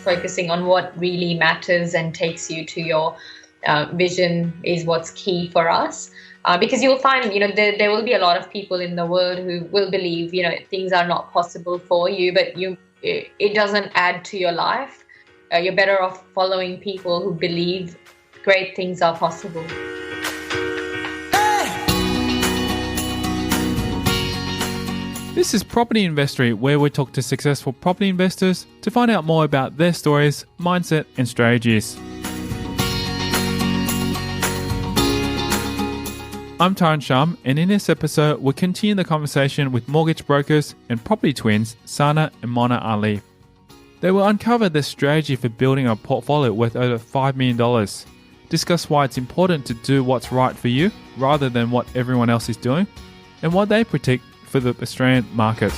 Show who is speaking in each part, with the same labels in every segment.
Speaker 1: focusing on what really matters and takes you to your vision is what's key for us. Because you'll find, there will be a lot of people in the world who will believe, things are not possible for you, but it doesn't add to your life. You're better off following people who believe great things are possible.
Speaker 2: This is Property Investory, where we talk to successful property investors to find out more about their stories, mindset and strategies. I'm Taran Sham, and in this episode, we'll continue the conversation with mortgage brokers and property twins Sana and Mona Ali. They will uncover their strategy for building a portfolio worth over $5 million, discuss why it's important to do what's right for you rather than what everyone else is doing, and what they predict for the Australian market.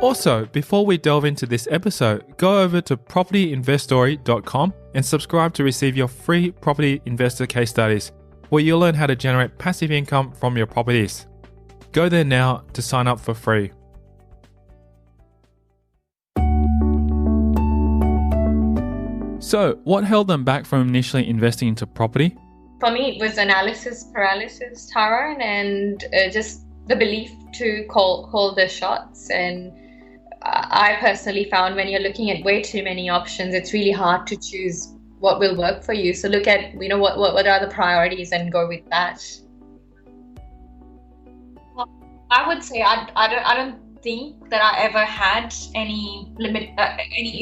Speaker 2: Also, before we delve into this episode, go over to propertyinvestory.com and subscribe to receive your free property investor case studies, where you'll learn how to generate passive income from your properties. Go there now to sign up for free. So, what held them back from initially investing into property?
Speaker 1: For me, it was analysis paralysis, Taran, and just the belief to call the shots. And I personally found when you're looking at way too many options, it's really hard to choose what will work for you. So look at, what are the priorities and go with that. Well, I would say I don't think that I ever had any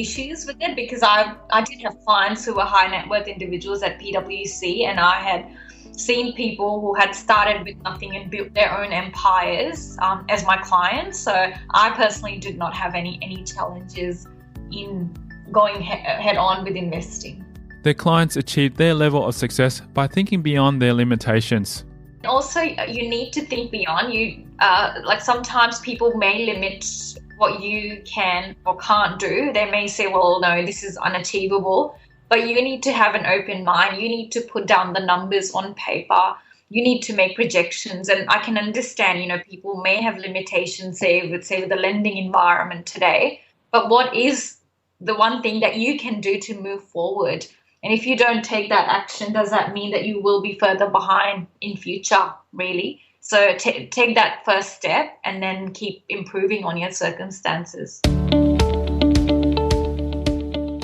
Speaker 1: issues with it, because I did have clients who were high net worth individuals at PwC, and I had seen people who had started with nothing and built their own empires as my clients. So I personally did not have any challenges in going head on with investing.
Speaker 2: Their clients achieved their level of success by thinking beyond their limitations.
Speaker 1: Also, you need to think beyond you. Sometimes people may limit what you can or can't do. They may say, well, no, this is unachievable. But you need to have an open mind. You need to put down the numbers on paper. You need to make projections. And I can understand, people may have limitations, say with the lending environment today. But what is the one thing that you can do to move forward? And if you don't take that action, does that mean that you will be further behind in future, really? So take that first step and then keep improving on your circumstances.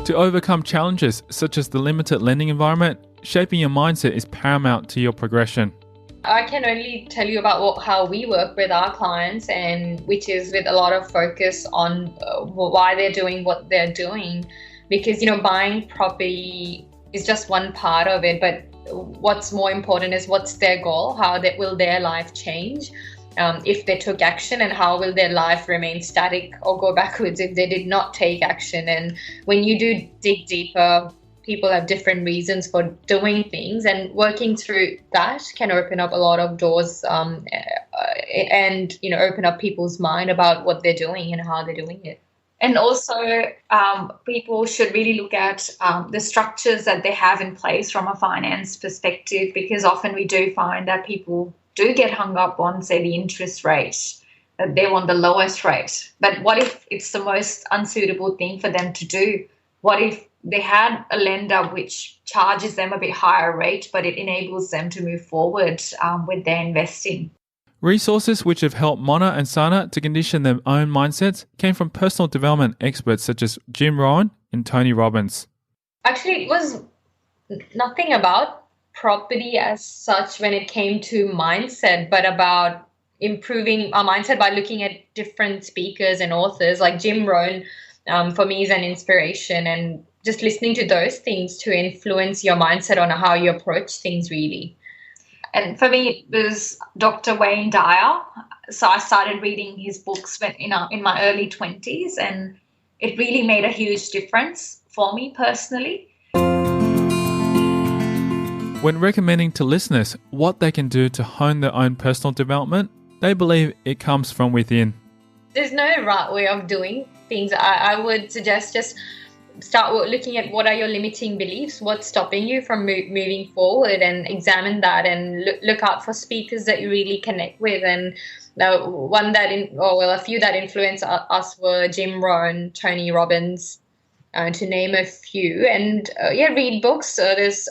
Speaker 2: To overcome challenges such as the limited lending environment, shaping your mindset is paramount to your progression.
Speaker 1: I can only tell you about how we work with our clients, and which is with a lot of focus on why they're doing what they're doing. Because, buying property is just one part of it, but what's more important is what's their goal, how will their life change if they took action, and how will their life remain static or go backwards if they did not take action. And when you do dig deeper, people have different reasons for doing things, and working through that can open up a lot of doors and open up people's mind about what they're doing and how they're doing it. And also, people should really look at the structures that they have in place from a finance perspective, because often we do find that people do get hung up on, say, the interest rate, that they want the lowest rate. But what if it's the most unsuitable thing for them to do? What if they had a lender which charges them a bit higher rate, but it enables them to move forward with their investing?
Speaker 2: Resources which have helped Mona and Sana to condition their own mindsets came from personal development experts such as Jim Rohn and Tony Robbins.
Speaker 1: Actually, it was nothing about property as such when it came to mindset, but about improving our mindset by looking at different speakers and authors. Like Jim Rohn, for me, is an inspiration, and just listening to those things to influence your mindset on how you approach things, really. And for me, it was Dr. Wayne Dyer. So I started reading his books in my early 20s, and it really made a huge difference for me personally.
Speaker 2: When recommending to listeners what they can do to hone their own personal development, they believe it comes from within.
Speaker 1: There's no right way of doing things. I would suggest just start looking at what are your limiting beliefs, what's stopping you from moving forward, and examine that, and look out for speakers that you really connect with. And a few that influenced us were Jim Rohn, Tony Robbins, to name a few. And read books. There's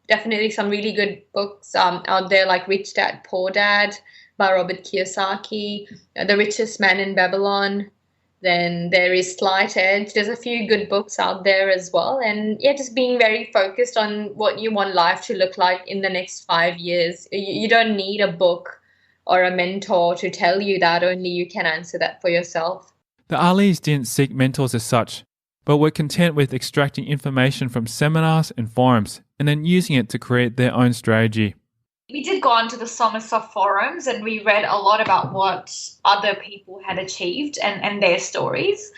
Speaker 1: definitely some really good books out there, like Rich Dad, Poor Dad by Robert Kiyosaki, The Richest Man in Babylon. Then there is Slight Edge. There's a few good books out there as well. And just being very focused on what you want life to look like in the next 5 years. You don't need a book or a mentor to tell you that. Only you can answer that for yourself.
Speaker 2: The Alis didn't seek mentors as such, but were content with extracting information from seminars and forums and then using it to create their own strategy.
Speaker 1: We did go onto the Somerset forums and we read a lot about what other people had achieved and their stories.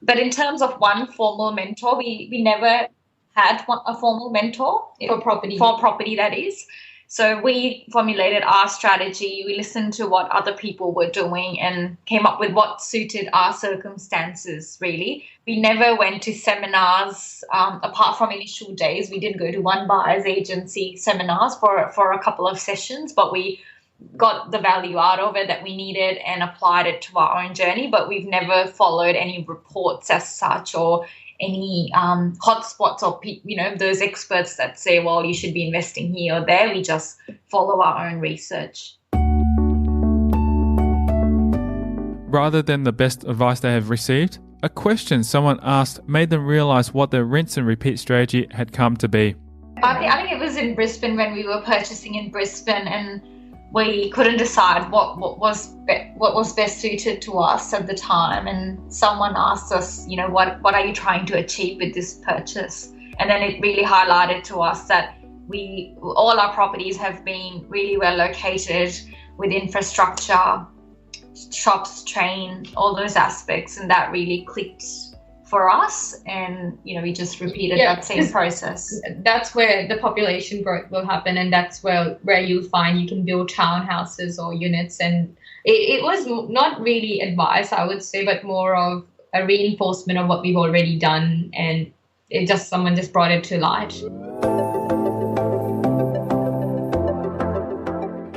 Speaker 1: But in terms of one formal mentor, we never had a formal mentor for property, that is. So we formulated our strategy. We listened to what other people were doing and came up with what suited our circumstances, really. We never went to seminars apart from initial days. We did go to one buyer's agency seminars for a couple of sessions, but we got the value out of it that we needed and applied it to our own journey. But we've never followed any reports as such or any hotspots or those experts that say, well, you should be investing here or there. We just follow our own research.
Speaker 2: Rather than the best advice they have received, a question someone asked made them realize what their rinse and repeat strategy had come to be.
Speaker 1: I think it was in Brisbane when we were purchasing in Brisbane, and we couldn't decide what was best suited to us at the time. And someone asked us, what are you trying to achieve with this purchase? And then it really highlighted to us that all our properties have been really well located with infrastructure, shops, train, all those aspects. And that really clicked for us, and we just repeated that same process. That's where the population growth will happen, and that's where you'll find you can build townhouses or units. And it was not really advice, I would say, but more of a reinforcement of what we've already done, and someone just brought it to light.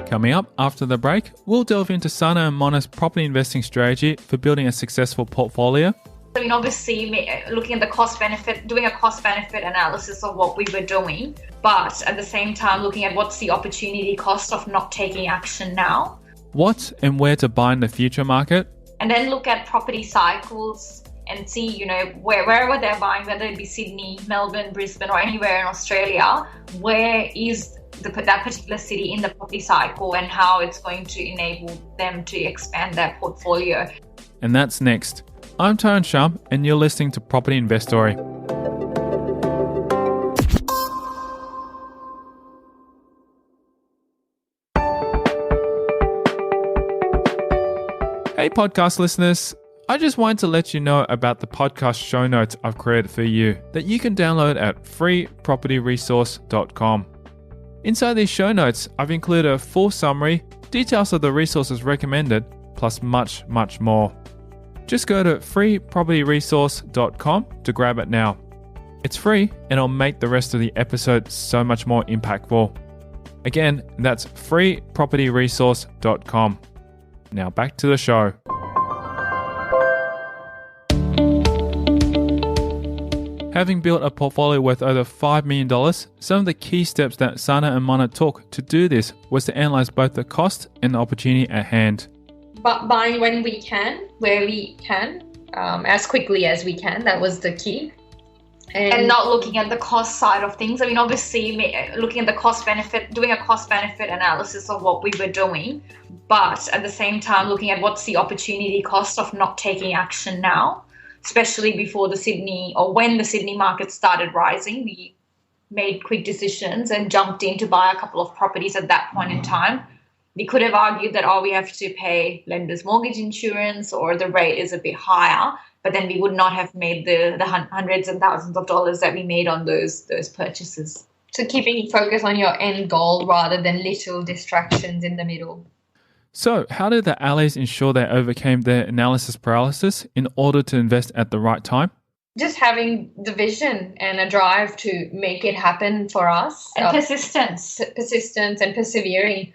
Speaker 2: Coming up after the break, we'll delve into Sana and Mona's property investing strategy for building a successful portfolio.
Speaker 1: Obviously, looking at the cost-benefit, doing a cost-benefit analysis of what we were doing, but at the same time looking at what's the opportunity cost of not taking action now.
Speaker 2: What and where to buy in the future market.
Speaker 1: And then look at property cycles and see, wherever they're buying, whether it be Sydney, Melbourne, Brisbane, or anywhere in Australia, where is that particular city in the property cycle and how it's going to enable them to expand their portfolio.
Speaker 2: And that's next. I'm Tyrone Shum, and you're listening to Property Investory. Hey podcast listeners, I just wanted to let you know about the podcast show notes I've created for you that you can download at freepropertyresource.com. Inside these show notes, I've included a full summary, details of the resources recommended, plus much, much more. Just go to freepropertyresource.com to grab it now. It's free and it'll make the rest of the episode so much more impactful. Again, that's freepropertyresource.com. Now back to the show. Having built a portfolio worth over $5 million, some of the key steps that Sana and Mona took to do this was to analyze both the cost and the opportunity at hand.
Speaker 1: But buying when we can, where we can, as quickly as we can. That was the key. And not looking at the cost side of things. Obviously, looking at the cost-benefit, doing a cost-benefit analysis of what we were doing, but at the same time looking at what's the opportunity cost of not taking action now, especially before when the Sydney market started rising. We made quick decisions and jumped in to buy a couple of properties at that point in time. We could have argued that, we have to pay lender's mortgage insurance or the rate is a bit higher, but then we would not have made the hundreds and thousands of dollars that we made on those purchases. So keeping focus on your end goal rather than little distractions in the middle.
Speaker 2: So how did the Alis ensure they overcame their analysis paralysis in order to invest at the right time?
Speaker 1: just having the vision and a drive to make it happen for us.
Speaker 3: And persistence.
Speaker 1: Persistence and persevering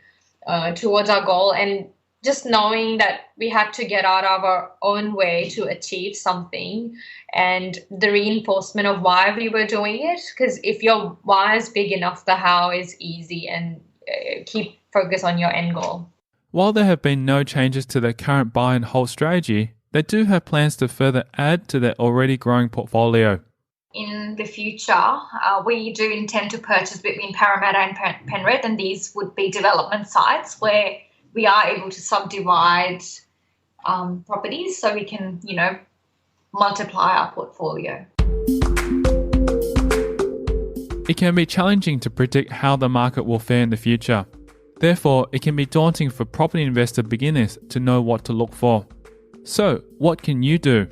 Speaker 1: towards our goal, and just knowing that we had to get out of our own way to achieve something, and the reinforcement of why we were doing it. Because if your why is big enough, the how is easy, and keep focus on your end goal.
Speaker 2: While there have been no changes to their current buy and hold strategy, they do have plans to further add to their already growing portfolio.
Speaker 3: In the future, we do intend to purchase between Parramatta and Penrith, and these would be development sites where we are able to subdivide properties so we can, multiply our portfolio.
Speaker 2: It can be challenging to predict how the market will fare in the future. Therefore, it can be daunting for property investor beginners to know what to look for. So, what can you do?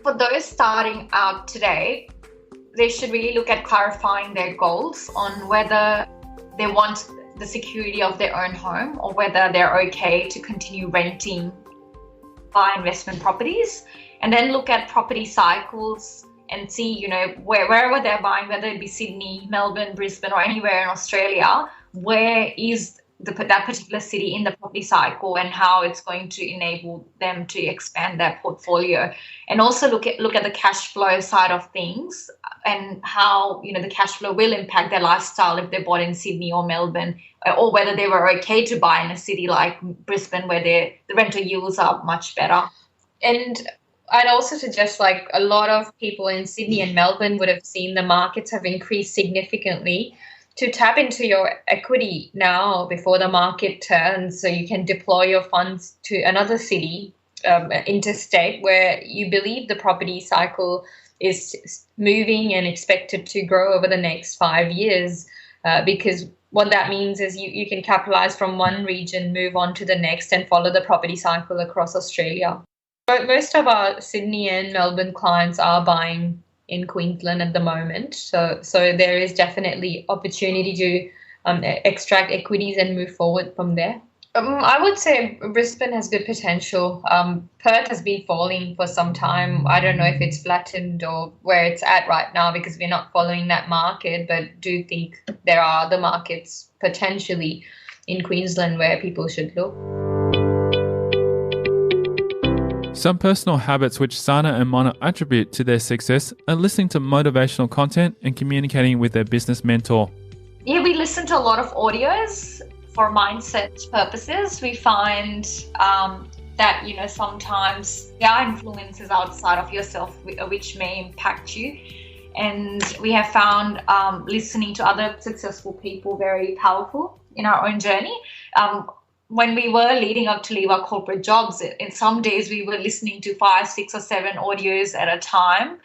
Speaker 3: For those starting out today, they should really look at clarifying their goals on whether they want the security of their own home or whether they're okay to continue renting buy investment properties, and then look at property cycles and see, wherever they're buying, whether it be Sydney, Melbourne, Brisbane, or anywhere in Australia, where is that particular city in the property cycle and how it's going to enable them to expand their portfolio. And also look at the cash flow side of things and how, the cash flow will impact their lifestyle if they bought in Sydney or Melbourne, or whether they were okay to buy in a city like Brisbane where the rental yields are much better.
Speaker 1: And I'd also suggest, a lot of people in Sydney and Melbourne would have seen the markets have increased significantly, to tap into your equity now before the market turns, so you can deploy your funds to another city, interstate, where you believe the property cycle is moving and expected to grow over the next 5 years, because what that means is you can capitalize from one region, move on to the next, and follow the property cycle across Australia. But most of our Sydney and Melbourne clients are buying in Queensland at the moment, so there is definitely opportunity to extract equities and move forward from there. I would say Brisbane has good potential. Perth has been falling for some time. I don't know if it's flattened or where it's at right now because we're not following that market, but do think there are other markets potentially in Queensland where people should look.
Speaker 2: Some personal habits which Sana and Mona attribute to their success are listening to motivational content and communicating with their business mentor.
Speaker 3: Yeah, we listen to a lot of audios for mindset purposes. We find that, sometimes there are influences outside of yourself which may impact you. And we have found listening to other successful people very powerful in our own journey. When we were leading up to leave our corporate jobs, in some days we were listening to 5, 6 or 7 audios at a time.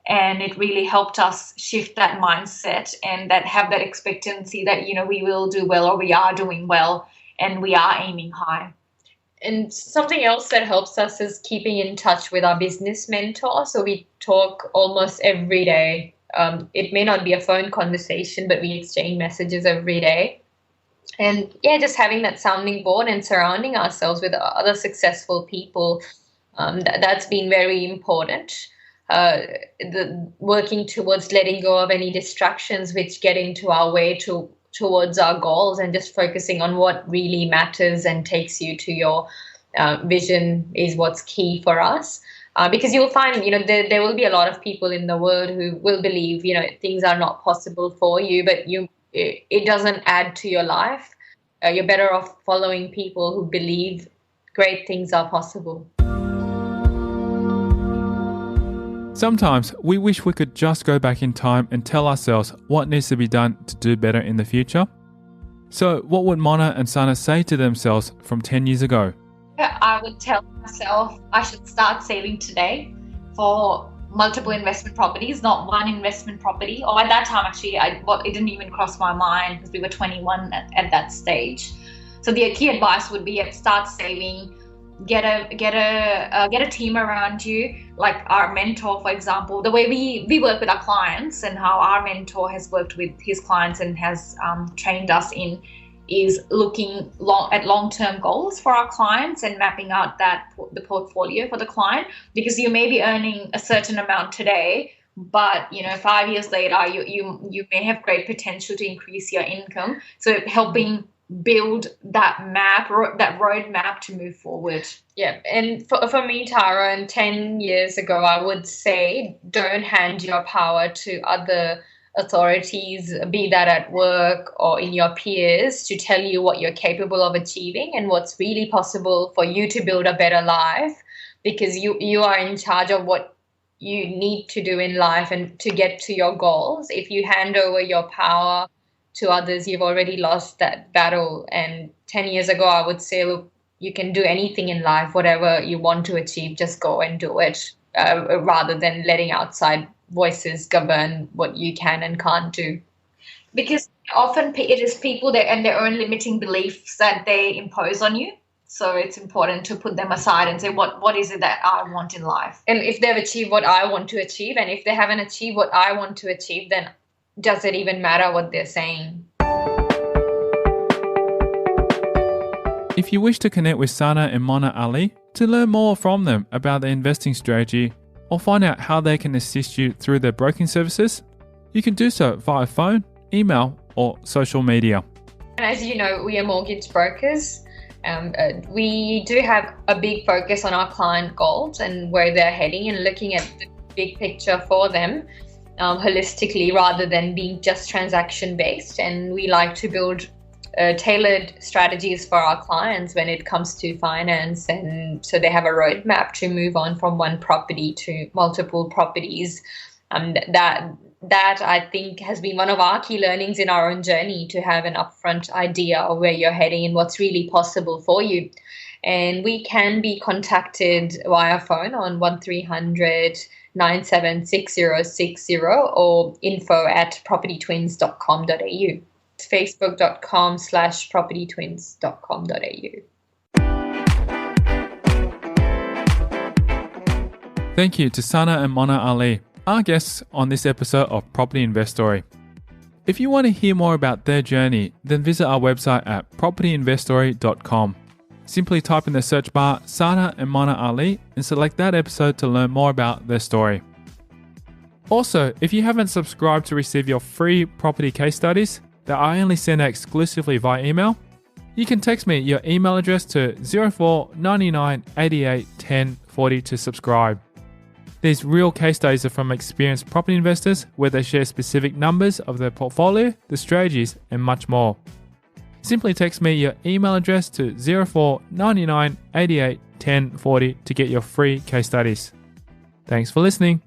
Speaker 3: And it really helped us shift that mindset and have that expectancy that, we will do well, or we are doing well, and we are aiming high.
Speaker 1: And something else that helps us is keeping in touch with our business mentor. So we talk almost every day. It may not be a phone conversation, but we exchange messages every day. And just having that sounding board and surrounding ourselves with other successful people, that's been very important. Working towards letting go of any distractions which get into our way towards our goals, and just focusing on what really matters and takes you to your vision is what's key for us. Because you'll find, there will be a lot of people in the world who will believe, things are not possible for you, but it doesn't add to your life. You're better off following people who believe great things are possible.
Speaker 2: Sometimes we wish we could just go back in time and tell ourselves what needs to be done to do better in the future. So what would Mona and Sana say to themselves from 10 years ago?
Speaker 3: I would tell myself I should start saving today for multiple investment properties, not one investment property. Or at that time, actually, it didn't even cross my mind because we were 21 at that stage. So the key advice would be start saving. Get a team around you, like our mentor, for example. The way we work with our clients and how our mentor has worked with his clients and has trained us in is looking at long-term goals for our clients and mapping out the portfolio for the client, because you may be earning a certain amount today, but 5 years later you may have great potential to increase your income. So helping build that roadmap to move forward.
Speaker 1: Yeah, and for me, Tara, and 10 years ago, I would say don't hand your power to other authorities, be that at work or in your peers, to tell you what you're capable of achieving and what's really possible for you to build a better life, because you are in charge of what you need to do in life and to get to your goals. If you hand over your power to others, you've already lost that battle. And 10 years ago, I would say, look, you can do anything in life, whatever you want to achieve, just go and do it, rather than letting outside voices govern what you can and can't do.
Speaker 3: Because often it is people and their own limiting beliefs that they impose on you. So it's important to put them aside and say, what is it that I want in life?
Speaker 1: And if they've achieved what I want to achieve, and if they haven't achieved what I want to achieve, then does it even matter what they're saying?
Speaker 2: If you wish to connect with Sana and Mona Ali to learn more from them about their investing strategy or find out how they can assist you through their broking services, you can do so via phone, email, or social media.
Speaker 1: And as you know, we are mortgage brokers. We do have a big focus on our client goals and where they're heading, and looking at the big picture for them holistically, rather than being just transaction based. And we like to build tailored strategies for our clients when it comes to finance, and so they have a roadmap to move on from one property to multiple properties. That I think has been one of our key learnings in our own journey, to have an upfront idea of where you're heading and what's really possible for you. And we can be contacted via phone on 1300 976060 or info@propertytwins.com.au. It's facebook.com/propertytwins.com.au.
Speaker 2: Thank you to Sana and Mona Ali, our guests on this episode of Property Investory. If you want to hear more about their journey, then visit our website at propertyinvestory.com. Simply type in the search bar Sana and Mona Ali and select that episode to learn more about their story. Also, if you haven't subscribed to receive your free property case studies that I only send out exclusively via email, you can text me your email address to 04 99 88 10 40 to subscribe. These real case studies are from experienced property investors where they share specific numbers of their portfolio, the strategies, and much more. Simply text me your email address to 04 99 88 10 40 to get your free case studies. Thanks for listening.